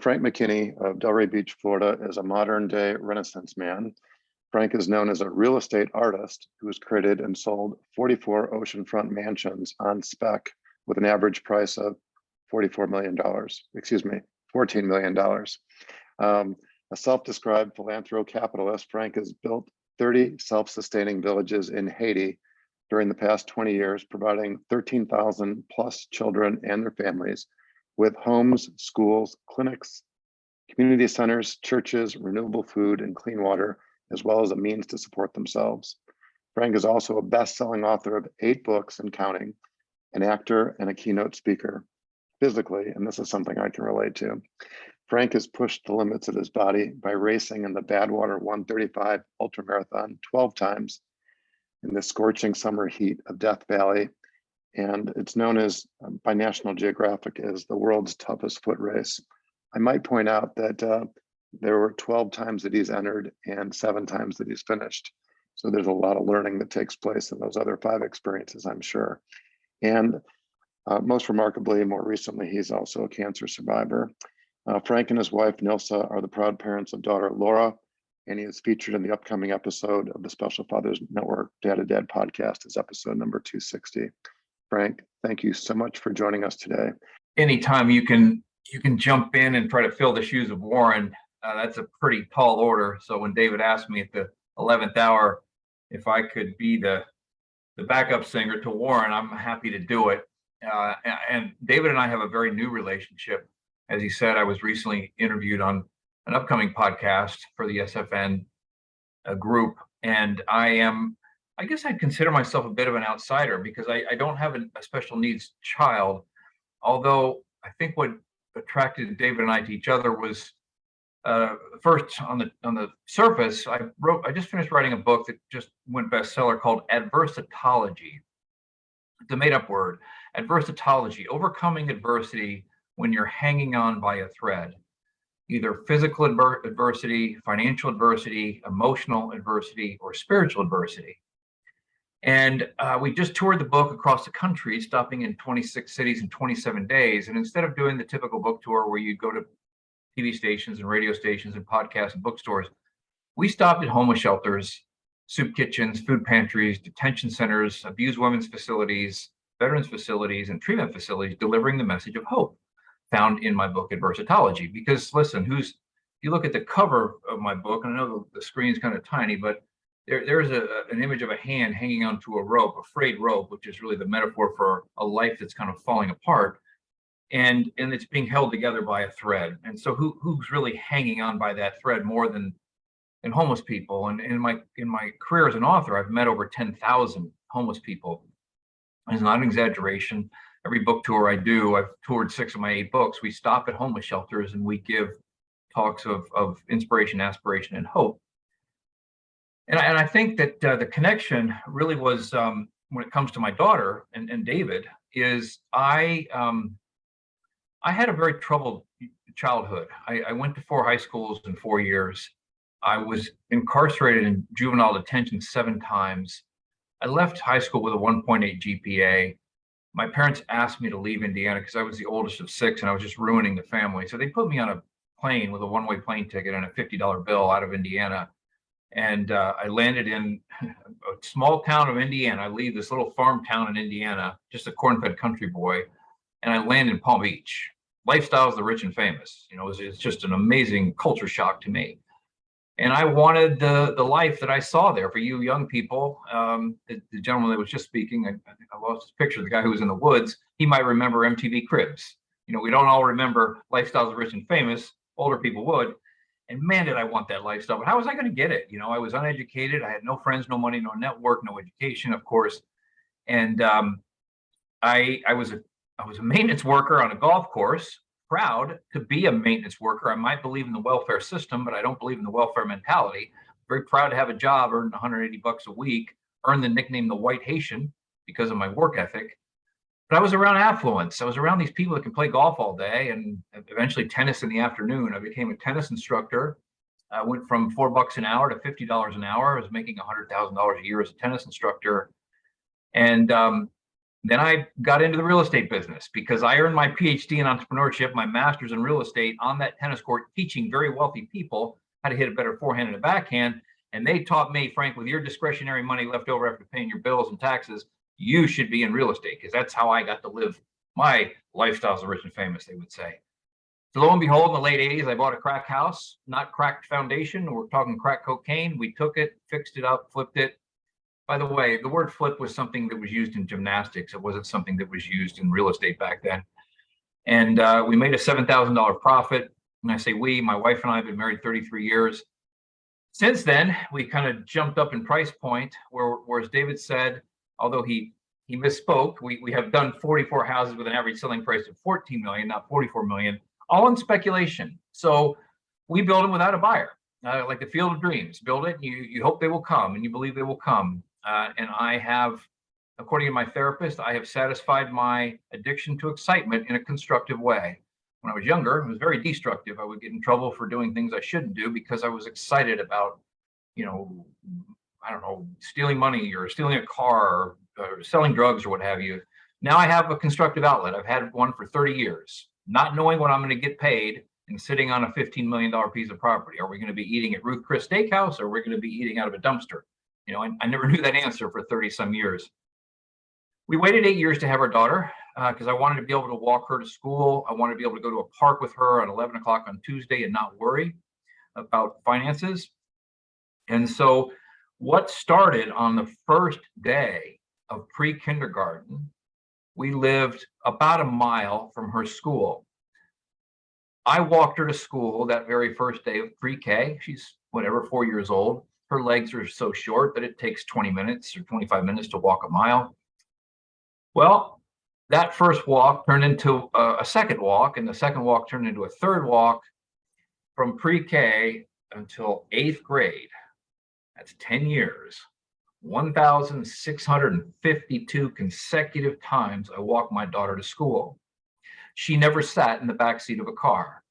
Frank McKinney of Delray Beach, Florida, is a modern-day Renaissance man. Frank is known as a real estate artist who has created and sold 44 oceanfront mansions on spec with an average price of $14 million. A self-described philanthro-capitalist, Frank has built 30 self-sustaining villages in Haiti during the past 20 years, providing 13,000 plus children and their families with homes, schools, clinics, community centers, churches, renewable food, and clean water, as well as a means to support themselves. Frank is also a best-selling author of 8 books and counting, an actor and a keynote speaker. Physically, and this is something I can relate to, Frank has pushed the limits of his body by racing in the Badwater 135 ultramarathon 12 times in the scorching summer heat of Death Valley. And it's known as, by National Geographic, as the world's toughest foot race. I might point out that there were 12 times that he's entered and 7 times that he's finished. So there's a lot of learning that takes place in those other 5 experiences, I'm sure. And most remarkably, more recently, he's also a cancer survivor. Frank and his wife, Nilsa, are the proud parents of daughter Laura, and he is featured in the upcoming episode of the Special Fathers Network Dad podcast as episode number 260. Frank, thank you so much for joining us today. Anytime you can jump in and try to fill the shoes of Warren, that's a pretty tall order. So when David asked me at the 11th hour if I could be the backup singer to Warren, I'm happy to do it. And David and I have a very new relationship. As he said, I was recently interviewed on an upcoming podcast for the SFN group, and I guess I'd consider myself a bit of an outsider because I don't have a special needs child, although I think what attracted David and I to each other was first on the surface. I just finished writing a book that just went bestseller called Adversitology. It's a made-up word. Adversitology, overcoming adversity when you're hanging on by a thread, either physical adversity, financial adversity, emotional adversity, or spiritual adversity. And we just toured the book across the country, stopping in 26 cities in 27 days. And instead of doing the typical book tour where you go to TV stations and radio stations and podcasts and bookstores, we stopped at homeless shelters, soup kitchens, food pantries, detention centers, abused women's facilities, veterans facilities, and treatment facilities, delivering the message of hope found in my book, Adversitology. Because listen, if you look at the cover of my book, and I know the screen's kind of tiny, but there's an image of a hand hanging onto a rope, a frayed rope, which is really the metaphor for a life that's kind of falling apart, and it's being held together by a thread. And so who's really hanging on by that thread more than homeless people? And in my career as an author, I've met over 10,000 homeless people. It's not an exaggeration. Every book tour I do, I've toured 6 of my 8 books. We stop at homeless shelters and we give talks of inspiration, aspiration, and hope. And I think that the connection really was, when it comes to my daughter and David, is I had a very troubled childhood. I went to 4 high schools in 4 years. I was incarcerated in juvenile detention 7 times. I left high school with a 1.8 GPA. My parents asked me to leave Indiana because I was the oldest of 6 and I was just ruining the family. So they put me on a plane with a one-way plane ticket and a $50 bill out of Indiana. And I landed in a small town of Indiana. I leave this little farm town in Indiana, just a corn-fed country boy, and I land in Palm Beach. Lifestyle is the rich and famous. You know, it's just an amazing culture shock to me. And I wanted the life that I saw there for you young people. The gentleman that was just speaking, I think I lost his picture, the guy who was in the woods, he might remember MTV Cribs. You know, we don't all remember Lifestyle is the Rich and Famous. Older people would. And man, did I want that lifestyle. But how was I going to get it? You know, I was uneducated. I had no friends, no money, no network, no education, of course. And I was a maintenance worker on a golf course, proud to be a maintenance worker. I might believe in the welfare system, but I don't believe in the welfare mentality. Very proud to have a job, earn 180 bucks a week, earn the nickname the White Haitian because of my work ethic. But I was around affluence. I was around these people that can play golf all day and eventually tennis in the afternoon. I became a tennis instructor. I went from $4 an hour to $50 an hour. I was making $100,000 a year as a tennis instructor. And Then I got into the real estate business because I earned my PhD in entrepreneurship, my master's in real estate on that tennis court, teaching very wealthy people how to hit a better forehand and a backhand. And they taught me, Frank, with your discretionary money left over after paying your bills and taxes, you should be in real estate, because that's how I got to live my lifestyle as rich and famous, they would say. So lo and behold, in the late 80s, I bought a crack house, not cracked foundation. We're talking crack cocaine. We took it, fixed it up, flipped it. By the way, the word flip was something that was used in gymnastics. It wasn't something that was used in real estate back then. And we made a $7,000 profit. And I say we, my wife and I have been married 33 years. Since then, we kind of jumped up in price point, where as David said, although he misspoke, we have done 44 houses with an average selling price of 14 million, not 44 million, all in speculation. So we build them without a buyer, like the field of dreams. Build it, you hope they will come, and you believe they will come. And I have, according to my therapist, I have satisfied my addiction to excitement in a constructive way. When I was younger, it was very destructive. I would get in trouble for doing things I shouldn't do because I was excited about, I don't know, stealing money or stealing a car or selling drugs or what have you. Now I have a constructive outlet. I've had one for 30 years, not knowing when I'm going to get paid and sitting on a $15 million piece of property. Are we going to be eating at Ruth Chris Steakhouse, or are we going to be eating out of a dumpster? I never knew that answer for 30 some years. We waited 8 years to have our daughter because I wanted to be able to walk her to school. I wanted to be able to go to a park with her at 11 o'clock on Tuesday and not worry about finances. And so what started on the first day of pre-kindergarten, we lived about a mile from her school. I walked her to school that very first day of pre-K. She's 4 years old. Her legs are so short that it takes 20 minutes or 25 minutes to walk a mile. Well, that first walk turned into a second walk, and the second walk turned into a third walk from pre-K until 8th grade. That's 10 years. 1,652 consecutive times I walked my daughter to school. She never sat in the backseat of a car.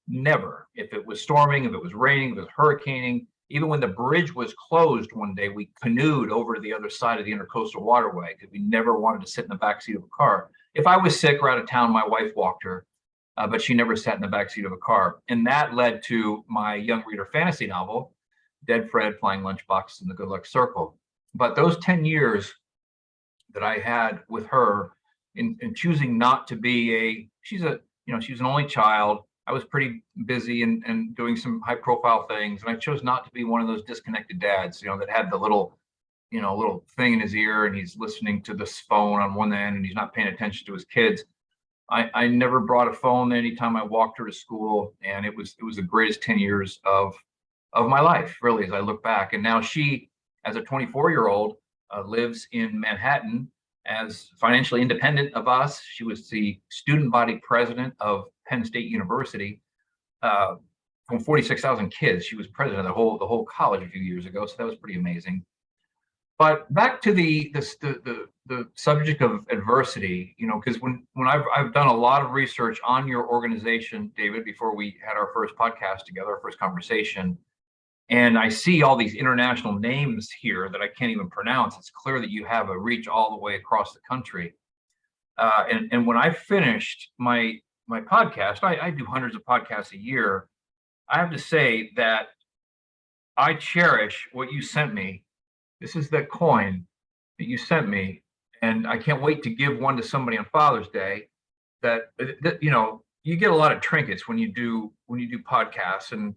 Never. If it was storming, if it was raining, if it was hurricaning, even when the bridge was closed one day, we canoed over to the other side of the intercoastal waterway because we never wanted to sit in the backseat of a car. If I was sick or out of town, my wife walked her, but she never sat in the backseat of a car. And that led to my young reader fantasy novel, Dead Fred Flying Lunchboxes in the Good Luck Circle. But those 10 years that I had with her in choosing not to be she was an only child. I was pretty busy and doing some high profile things. And I chose not to be one of those disconnected dads, that had the little thing in his ear and he's listening to this phone on one end and he's not paying attention to his kids. I never brought a phone anytime I walked her to school. And it was the greatest 10 years of my life, really, as I look back. And now she, as a 24-year-old, lives in Manhattan as financially independent of us. She was the student body president of Penn State University. From 46,000 kids, she was president of the whole college a few years ago. So that was pretty amazing. But back to the subject of adversity, because when I've done a lot of research on your organization, David, before we had our first podcast together, our first conversation, and I see all these international names here that I can't even pronounce. It's clear that you have a reach all the way across the country. And when I finished my podcast, I do hundreds of podcasts a year. I have to say that I cherish what you sent me. This is the coin that you sent me, and I can't wait to give one to somebody on Father's Day. That you get a lot of trinkets when you do podcasts, and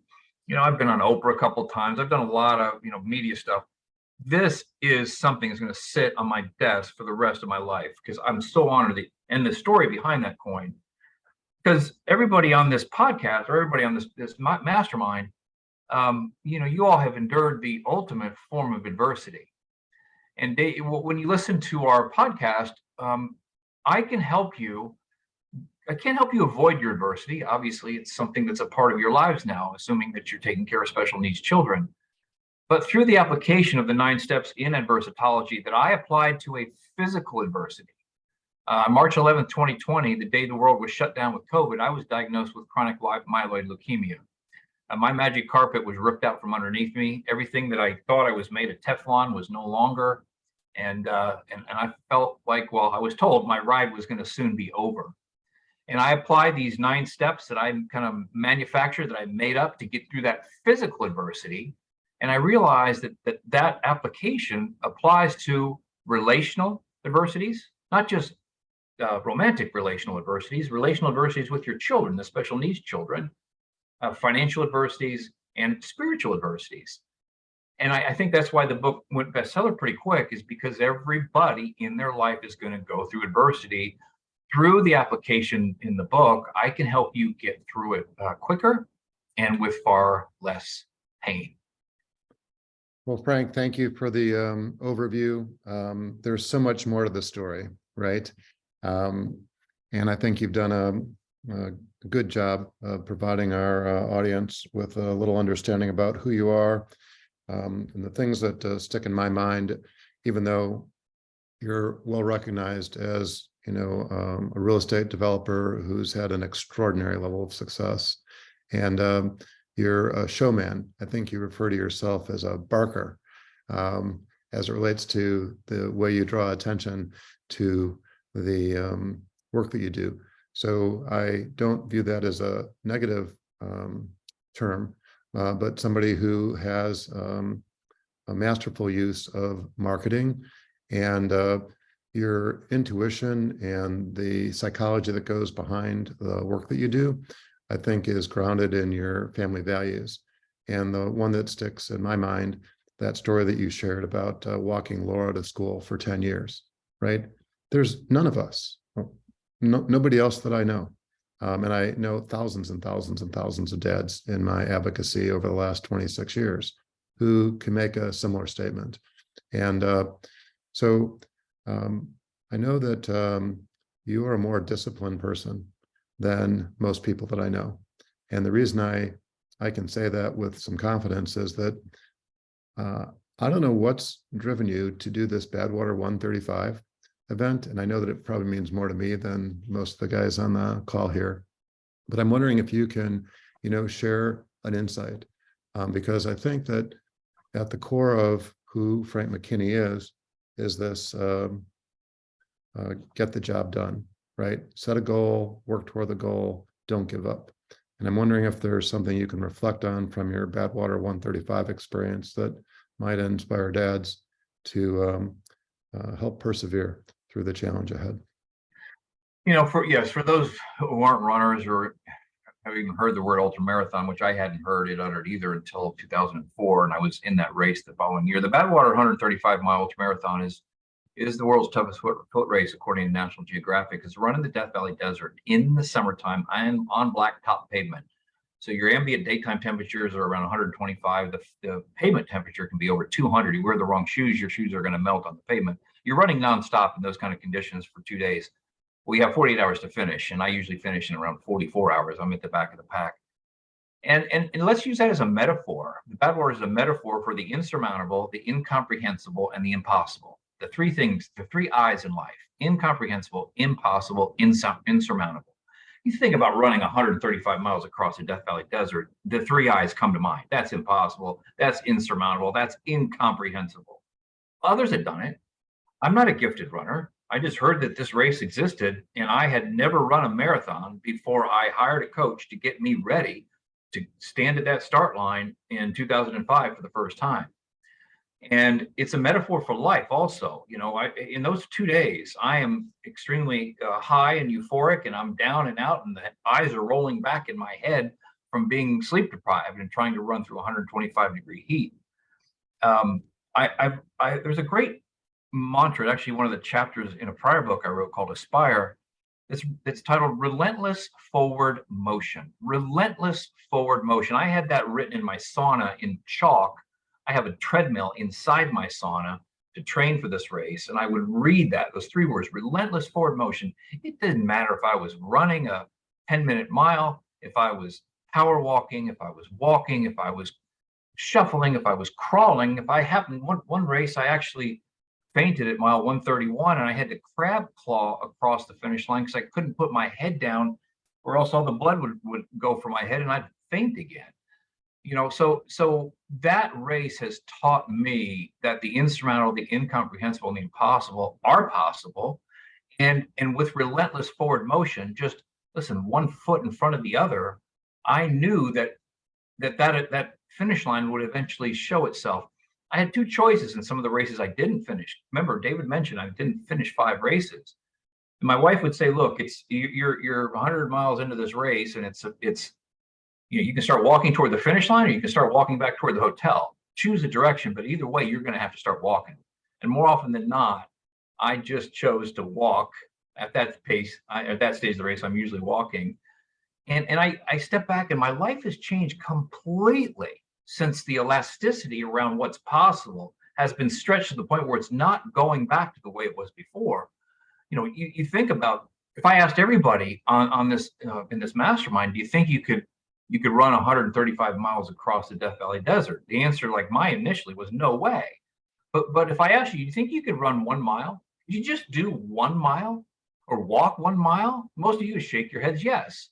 I've been on Oprah a couple of times. I've done a lot of media stuff. This is something that's going to sit on my desk for the rest of my life because I'm so honored. And the story behind that coin, because everybody on this podcast or everybody on this mastermind, you all have endured the ultimate form of adversity. And when you listen to our podcast, I can help you. I can't help you avoid your adversity. Obviously, it's something that's a part of your lives now, assuming that you're taking care of special needs children. But through the application of the 9 steps in Adversitology that I applied to a physical adversity, March 11th, 2020, the day the world was shut down with COVID, I was diagnosed with chronic myeloid leukemia. My magic carpet was ripped out from underneath me. Everything that I thought I was made of Teflon was no longer. And I felt like, well, I was told my ride was going to soon be over. And I applied these 9 steps that I kind of manufactured, that I made up to get through that physical adversity. And I realized that application applies to relational adversities, not just romantic relational adversities with your children, the special needs children, financial adversities, and spiritual adversities. And I think that's why the book went bestseller pretty quick, is because everybody in their life is going to go through adversity. Through the application in the book, I can help you get through it quicker and with far less pain. Well, Frank, thank you for the overview. There's so much more to the story, right? And I think you've done a good job of providing our audience with a little understanding about who you are. And the things that stick in my mind, even though you're well recognized as, a real estate developer who's had an extraordinary level of success, and you're a showman. I think you refer to yourself as a barker, as it relates to the way you draw attention to the work that you do. So I don't view that as a negative term. But somebody who has a masterful use of marketing, and your intuition and the psychology that goes behind the work that you do, I think is grounded in your family values. And the one that sticks in my mind, that story that you shared about walking Laura to school for 10 years, right? There's none of us, nobody else that I know. And I know thousands and thousands and thousands of dads in my advocacy over the last 26 years who can make a similar statement. And so I know that you are a more disciplined person than most people that I know. And the reason I can say that with some confidence is that I don't know what's driven you to do this Badwater 135 event. And I know that it probably means more to me than most of the guys on the call here, but I'm wondering if you can, share an insight, because I think that at the core of who Frank McKinney is this get the job done, right? Set a goal, work toward the goal, don't give up. And I'm wondering if there's something you can reflect on from your Badwater 135 experience that might inspire dads to help persevere through the challenge ahead. For those who aren't runners or have even heard the word ultramarathon, which I hadn't heard it uttered either until 2004, and I was in that race the following year. The Badwater 135-mile ultramarathon is the world's toughest foot race, according to National Geographic. It's run in the Death Valley Desert in the summertime and on blacktop pavement. So your ambient daytime temperatures are around 125. The pavement temperature can be over 200. You wear the wrong shoes, your shoes are going to melt on the pavement. You're running nonstop in those kind of conditions for 2 days. We have 48 hours to finish, and I usually finish in around 44 hours. I'm at the back of the pack. And let's use that as a metaphor. The Badwater is a metaphor for the insurmountable, the incomprehensible, and the impossible. The three things, the three I's in life: incomprehensible, impossible, insurmountable. You think about running 135 miles across the Death Valley Desert, the three I's come to mind. That's impossible, that's insurmountable, that's incomprehensible. Others had done it. I'm not a gifted runner. I just heard that this race existed, and I had never run a marathon before I hired a coach to get me ready to stand at that start line in 2005 for the first time. And it's a metaphor for life also. In those 2 days, I am extremely high and euphoric, and I'm down and out, and the eyes are rolling back in my head from being sleep deprived and trying to run through 125-degree heat. There's a great mantra, actually one of the chapters in a prior book I wrote called Aspire. It's titled Relentless Forward Motion. Relentless forward motion. I had that written in my sauna in chalk. I have a treadmill inside my sauna to train for this race, and I would read those 3 words: relentless forward motion. It didn't matter if I was running a 10-minute mile, if I was power walking, if I was walking, if I was shuffling, if I was crawling. If I happened one race, I actually fainted at mile 131, and I had to crab claw across the finish line because I couldn't put my head down, or else all the blood would go from my head and I'd faint again. So that race has taught me that the insurmountable, the incomprehensible, and the impossible are possible. And with relentless forward motion, just listen, 1 foot in front of the other, I knew that finish line would eventually show itself. I had 2 choices in some of the races I didn't finish. Remember, David mentioned I didn't finish 5 races. And my wife would say, "Look, you're 100 miles into this race, and it's you can start walking toward the finish line, or you can start walking back toward the hotel. Choose a direction, but either way, you're going to have to start walking." And more often than not, I just chose to walk at that pace. At that stage of the race, I'm usually walking. And I step back, and my life has changed completely since the elasticity around what's possible has been stretched to the point where it's not going back to the way it was before. You think about, if I asked everybody on this in this mastermind, do you think you could run 135 miles across the Death Valley Desert? The answer, like mine initially, was no way. But if I asked you, do you think you could run 1 mile? Could you just do 1 mile or walk 1 mile? Most of you shake your heads yes.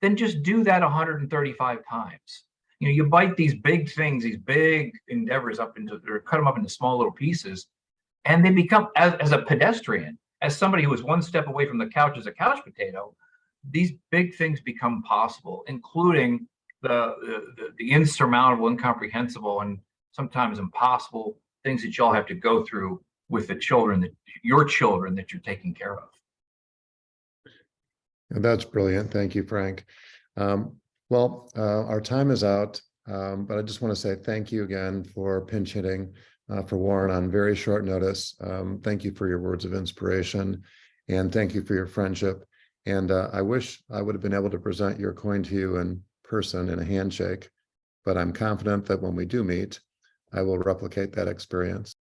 Then just do that 135 times. You bite these big things, these big endeavors up into, or cut them up into small little pieces, and they become, as a pedestrian, as somebody who is 1 step away from the couch as a couch potato, these big things become possible, including the insurmountable, incomprehensible, and sometimes impossible things that y'all have to go through with your children that you're taking care of. And that's brilliant. Thank you, Frank. Our time is out, but I just want to say thank you again for pinch hitting for Warren on very short notice. Thank you for your words of inspiration, and thank you for your friendship. And I wish I would have been able to present your coin to you in person in a handshake, but I'm confident that when we do meet, I will replicate that experience.